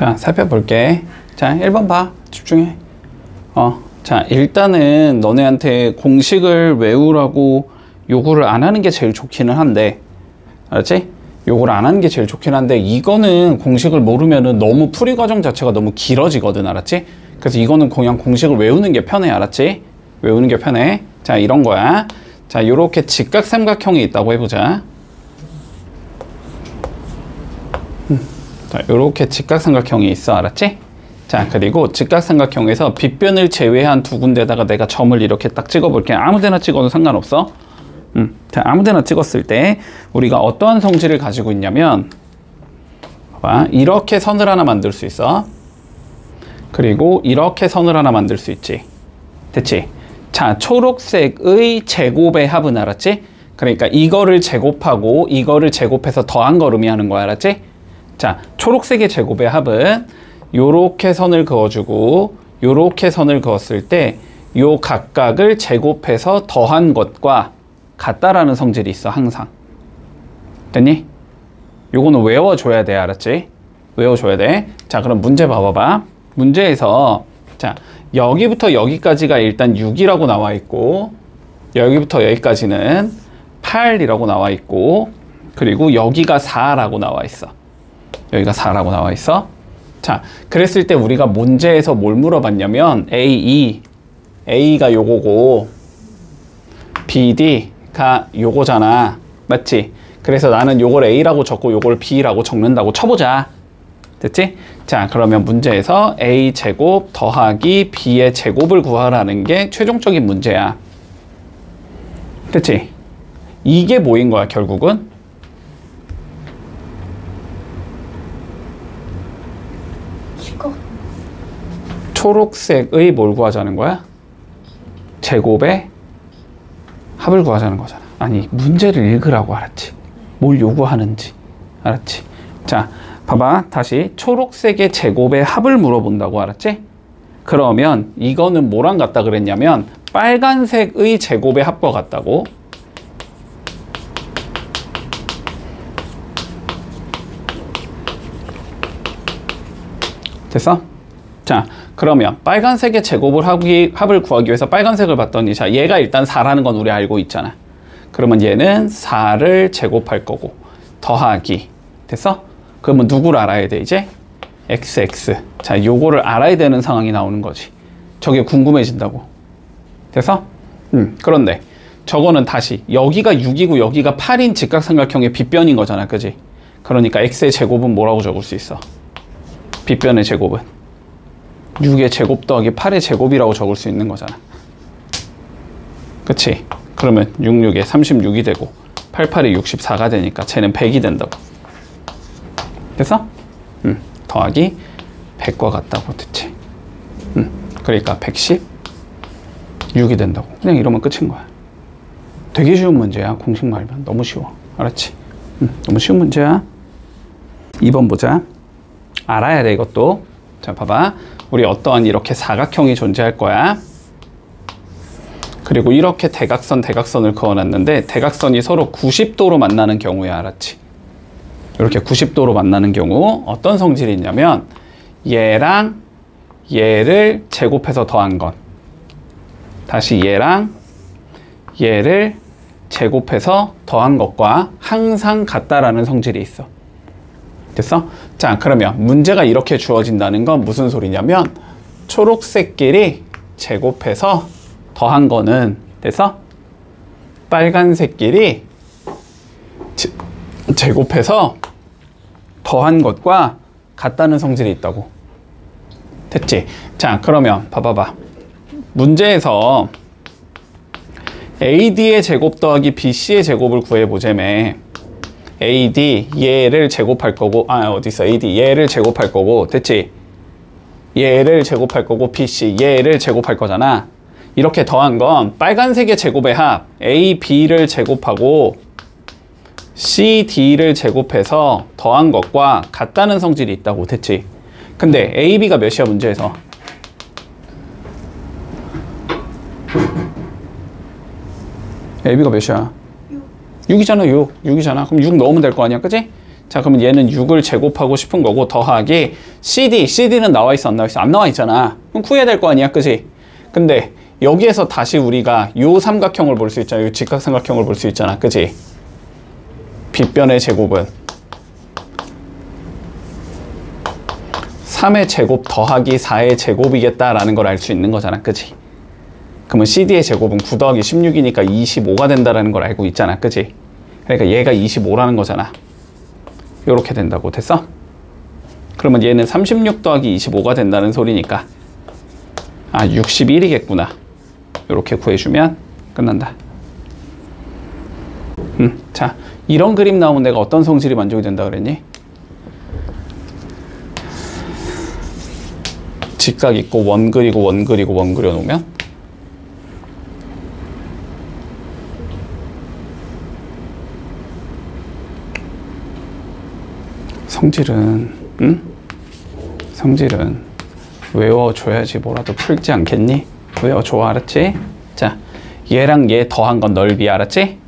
자, 살펴볼게. 자, 1번 봐. 집중해. 자, 일단은 너네한테 공식을 외우라고 요구를 안 하는 게 제일 좋기는 한데, 알았지? 요구를 안 하는 게 제일 좋긴 한데, 이거는 공식을 모르면은 너무 풀이 과정 자체가 너무 길어지거든, 알았지? 그래서 이거는 그냥 공식을 외우는 게 편해, 알았지? 외우는 게 편해. 자, 이런 거야. 자, 요렇게 직각삼각형이 있다고 해보자. 자, 요렇게 직각삼각형이 있어, 알았지? 자, 그리고 직각삼각형에서 빗변을 제외한 두 군데다가 내가 점을 이렇게 딱 찍어볼게. 아무데나 찍어도 상관없어. 자, 아무데나 찍었을 때 우리가 어떠한 성질을 가지고 있냐면, 봐봐, 이렇게 선을 하나 만들 수 있어. 그리고 이렇게 선을 하나 만들 수 있지. 됐지? 자, 초록색의 제곱의 합은 알았지? 그러니까 이거를 제곱하고 이거를 제곱해서 더한 걸 의미하는 거야, 알았지? 자, 초록색의 제곱의 합은 요렇게 선을 그어주고 요렇게 선을 그었을 때 요 각각을 제곱해서 더한 것과 같다라는 성질이 있어, 항상. 됐니? 요거는 외워줘야 돼, 알았지? 외워줘야 돼. 자, 그럼 문제 봐봐봐. 문제에서 자, 여기부터 여기까지가 일단 6이라고 나와 있고, 여기부터 여기까지는 8이라고 나와 있고, 그리고 여기가 4라고 나와 있어. 여기가 4라고 나와 있어. 자, 그랬을 때 우리가 문제에서 뭘 물어봤냐면 A가 요거고 BD가 요거잖아, 맞지? 그래서 나는 요걸 A라고 적고 요걸 B라고 적는다고 쳐보자. 됐지? 자, 그러면 문제에서 A 제곱 더하기 B의 제곱을 구하라는 게 최종적인 문제야. 됐지? 이게 뭐인 거야, 결국은? 초록색의 뭘 구하자는 거야? 제곱의 합을 구하자는 거잖아. 아니, 문제를 읽으라고, 알았지? 뭘 요구하는지, 알았지? 자, 봐봐. 다시 초록색의 제곱의 합을 물어본다고, 알았지? 그러면 이거는 뭐랑 같다 그랬냐면 빨간색의 제곱의 합과 같다고. 됐어? 자, 그러면 빨간색의 제곱을 합을 구하기 위해서 빨간색을 봤더니, 자, 얘가 일단 4라는 건 우리 알고 있잖아. 그러면 얘는 4를 제곱할 거고 더하기. 됐어? 그러면 누구를 알아야 돼, 이제? XX. 자, 요거를 알아야 되는 상황이 나오는 거지. 저게 궁금해진다고. 됐어? 그런데 저거는 다시 여기가 6이고 여기가 8인 직각삼각형의 빗변인 거잖아, 그지? 그러니까 X의 제곱은 뭐라고 적을 수 있어? 빗변의 제곱은 6의 제곱 더하기 8의 제곱이라고 적을 수 있는 거잖아. 그치? 그러면 66에 36이 되고 88에 64가 되니까 쟤는 100이 된다고. 됐어? 더하기 100과 같다고. 됐지? 그러니까 116이 된다고. 그냥 이러면 끝인 거야. 되게 쉬운 문제야, 공식 말면. 너무 쉬워. 알았지? 너무 쉬운 문제야. 2번 보자. 알아야 돼, 이것도. 자, 봐봐. 우리 어떠한 이렇게 사각형이 존재할 거야. 그리고 이렇게 대각선을 그어놨는데 대각선이 서로 90도로 만나는 경우야, 알았지? 이렇게 90도로 만나는 경우 어떤 성질이 있냐면 얘랑 얘를 제곱해서 더한 것, 다시 얘랑 얘를 제곱해서 더한 것과 항상 같다라는 성질이 있어. 됐어? 자, 그러면 문제가 이렇게 주어진다는 건 무슨 소리냐면 초록색끼리 제곱해서 더한 거는, 됐어? 빨간색끼리 제곱해서 더한 것과 같다는 성질이 있다고. 됐지? 자, 그러면 봐봐봐. 문제에서 AD의 제곱 더하기 BC의 제곱을 구해보자며. AD 얘를 제곱할 거고, 어딨어? AD 얘를 제곱할 거고, 됐지? 얘를 제곱할 거고 BC 얘를 제곱할 거잖아. 이렇게 더한 건 빨간색의 제곱의 합 A, B를 제곱하고 C, D를 제곱해서 더한 것과 같다는 성질이 있다고. 됐지? 근데 A, B가 몇이야, 문제에서? A, B가 몇이야? 6이잖아, 6이잖아. 그럼 6 넣으면 될 거 아니야, 그지? 자, 그러면 얘는 6을 제곱하고 싶은 거고, 더하기 CD는 나와 있어, 안 나와 있어? 안 나와 있잖아. 그럼 구해야 될 거 아니야, 그지? 근데 여기에서 다시 우리가 요 삼각형을 볼 수 있잖아. 요 직각삼각형을 볼 수 있잖아, 그지? 빗변의 제곱은 3의 제곱 더하기 4의 제곱이겠다라는 걸 알 수 있는 거잖아, 그지? 그러면 CD의 제곱은 9 더하기 16이니까 25가 된다라는 걸 알고 있잖아, 그지? 그러니까 얘가 25라는 거잖아. 요렇게 된다고. 됐어? 그러면 얘는 36 더하기 25가 된다는 소리니까 61이겠구나. 요렇게 구해주면 끝난다. 자, 이런 그림 나오면 내가 어떤 성질이 만족이 된다 그랬니? 직각 있고 원 그리고 원 그리고 원 그려 놓으면 성질은 외워줘야지 뭐라도 풀지 않겠니? 외워줘, 알았지? 자, 얘랑 얘 더한 건 넓이야, 알았지?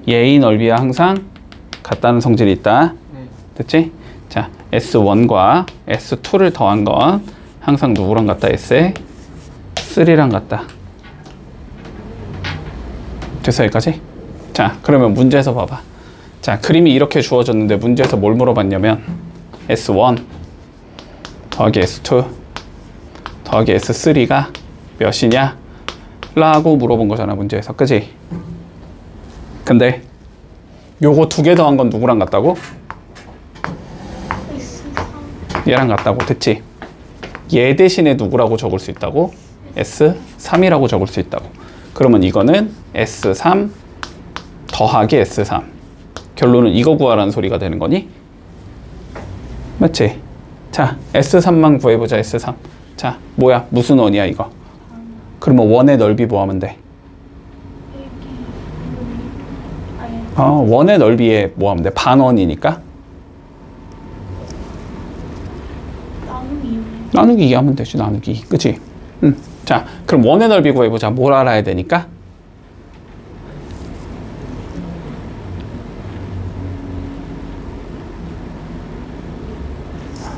얘의 넓이와 항상 같다는 성질이 있다. 됐지? 자, S1과 S2를 더한 건 항상 누구랑 같다? S3랑 같다. 됐어, 여기까지? 자, 그러면 문제에서 봐봐. 자, 그림이 이렇게 주어졌는데 문제에서 뭘 물어봤냐면 S1 더하기 S2 더하기 S3가 몇이냐? 라고 물어본 거잖아, 문제에서. 그지? 근데 요거 두 개 더한 건 누구랑 같다고? 얘랑 같다고. 됐지? 얘 대신에 누구라고 적을 수 있다고? S3이라고 적을 수 있다고. 그러면 이거는 S3 더하기 S3. 결론은 이거 구하라는 소리가 되는 거니? 맞지? 자, S3만 구해보자, S3. 자, 뭐야? 무슨 원이야, 이거? 그러면 원의 넓이 뭐 하면 돼? 원의 넓이에 뭐 하면 돼? 반원이니까? 나누기 2 하면 되지, 나누기 2. 그치? 자, 그럼 원의 넓이 구해보자. 뭘 알아야 되니까?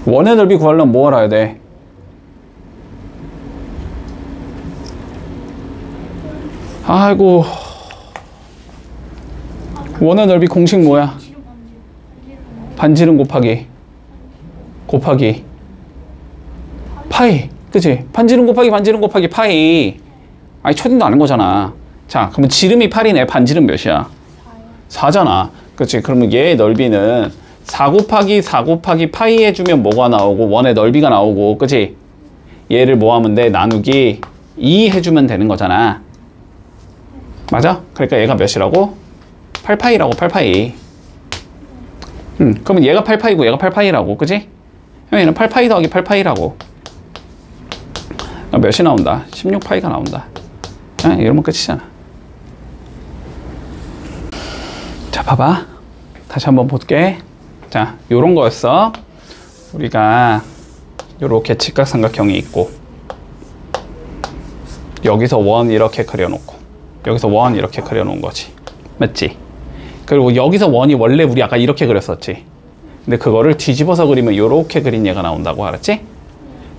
원의 넓이 구하려면 뭐 알아야 돼? 아이고, 원의 넓이 공식 뭐야? 반지름 곱하기 파이. 그치? 반지름 곱하기 파이. 아니, 초딩도 아는 거잖아. 자, 그러면 지름이 8이네. 반지름 몇이야? 4잖아. 그치? 그러면 얘의 넓이는 4 곱하기 파이 해주면 뭐가 나오고 원의 넓이가 나오고, 그치? 얘를 뭐 하면 돼? 나누기 2 해주면 되는 거잖아. 맞아? 그러니까 얘가 몇이라고? 8파이라고, 8파이. 그러면 얘가 8파이고 얘가 8파이라고, 그치? 얘는 8파이 더하기 8파이라고. 몇이 나온다? 16파이가 나온다. 이러면 끝이잖아. 자, 봐봐. 다시 한번 볼게. 자, 요런 거였어. 우리가 요렇게 직각삼각형이 있고, 여기서 원 이렇게 그려놓고, 여기서 원 이렇게 그려놓은 거지. 맞지? 그리고 여기서 원이 원래 우리 아까 이렇게 그렸었지. 근데 그거를 뒤집어서 그리면 요렇게 그린 얘가 나온다고, 알았지?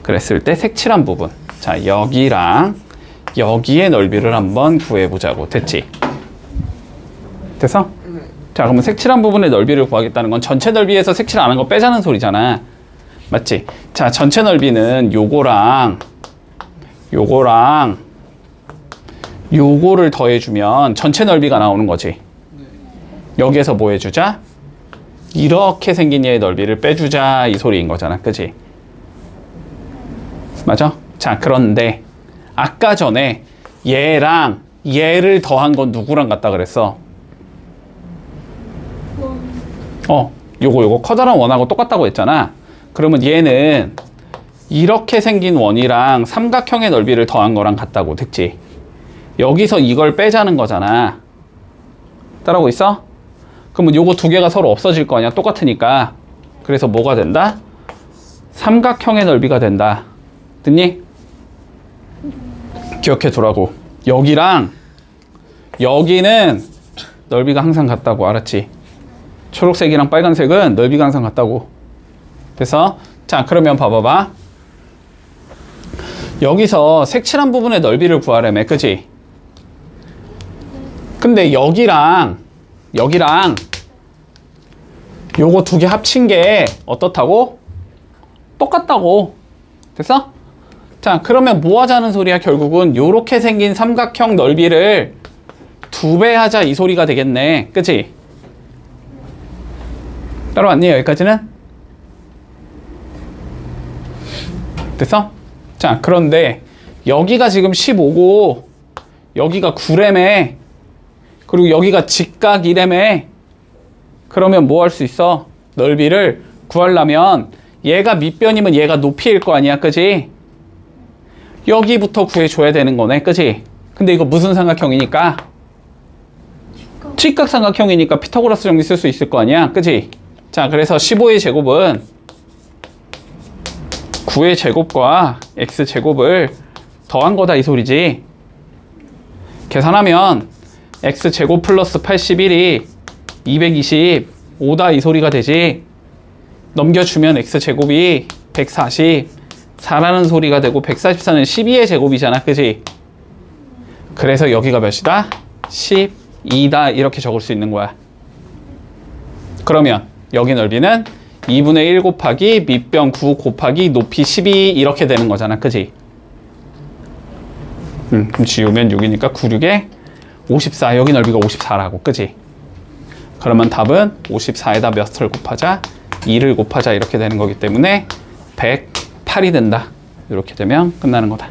그랬을 때 색칠한 부분. 자, 여기랑 여기의 넓이를 한번 구해보자고. 됐지? 됐어? 자, 그러면 색칠한 부분의 넓이를 구하겠다는 건 전체 넓이에서 색칠 안 한 거 빼자는 소리잖아. 맞지? 자, 전체 넓이는 요거랑 요거를 더해주면 전체 넓이가 나오는 거지. 여기에서 뭐 해주자? 이렇게 생긴 얘의 넓이를 빼주자, 이 소리인 거잖아. 그치? 맞아? 자, 그런데 아까 전에 얘랑 얘를 더한 건 누구랑 같다 그랬어? 요거 커다란 원하고 똑같다고 했잖아. 그러면 얘는 이렇게 생긴 원이랑 삼각형의 넓이를 더한 거랑 같다고. 됐지? 여기서 이걸 빼자는 거잖아. 따라오고 있어? 그러면 요거 두 개가 서로 없어질 거 아니야? 똑같으니까. 그래서 뭐가 된다? 삼각형의 넓이가 된다. 됐니? 기억해 두라고. 여기랑 여기는 넓이가 항상 같다고. 알았지? 초록색이랑 빨간색은 넓이가 항상 같다고. 그래서 자, 그러면 봐봐봐. 여기서 색칠한 부분의 넓이를 구하려면, 그치? 근데 여기랑 요거 두 개 합친 게 어떻다고? 똑같다고. 됐어? 자, 그러면 뭐 하자는 소리야? 결국은 요렇게 생긴 삼각형 넓이를 2배 하자 이 소리가 되겠네. 그치? 따라왔니? 여기까지는? 됐어? 자, 그런데 여기가 지금 15고 여기가 9래매. 그리고 여기가 직각 1래매. 그러면 뭐 할 수 있어? 넓이를 구하려면 얘가 밑변이면 얘가 높이일 거 아니야, 그지? 여기부터 구해줘야 되는 거네, 그지? 근데 이거 무슨 삼각형이니까? 직각삼각형이니까 피타고라스 정리 쓸 수 있을 거 아니야, 그지? 자, 그래서 15의 제곱은 9의 제곱과 x제곱을 더한 거다 이 소리지. 계산하면 x제곱 플러스 81이 225다 이 소리가 되지. 넘겨주면 x제곱이 144라는 소리가 되고 144는 12의 제곱이잖아, 그지? 그래서 여기가 몇이다? 12다 이렇게 적을 수 있는 거야. 그러면 여기 넓이는 2분의 1 곱하기 밑변 9 곱하기 높이 12 이렇게 되는 거잖아, 그지? 그럼 지우면 6이니까 9, 6에 54. 여기 넓이가 54라고, 그지? 그러면 답은 54에다 몇을 곱하자? 2를 곱하자 이렇게 되는 거기 때문에 108이 된다. 이렇게 되면 끝나는 거다.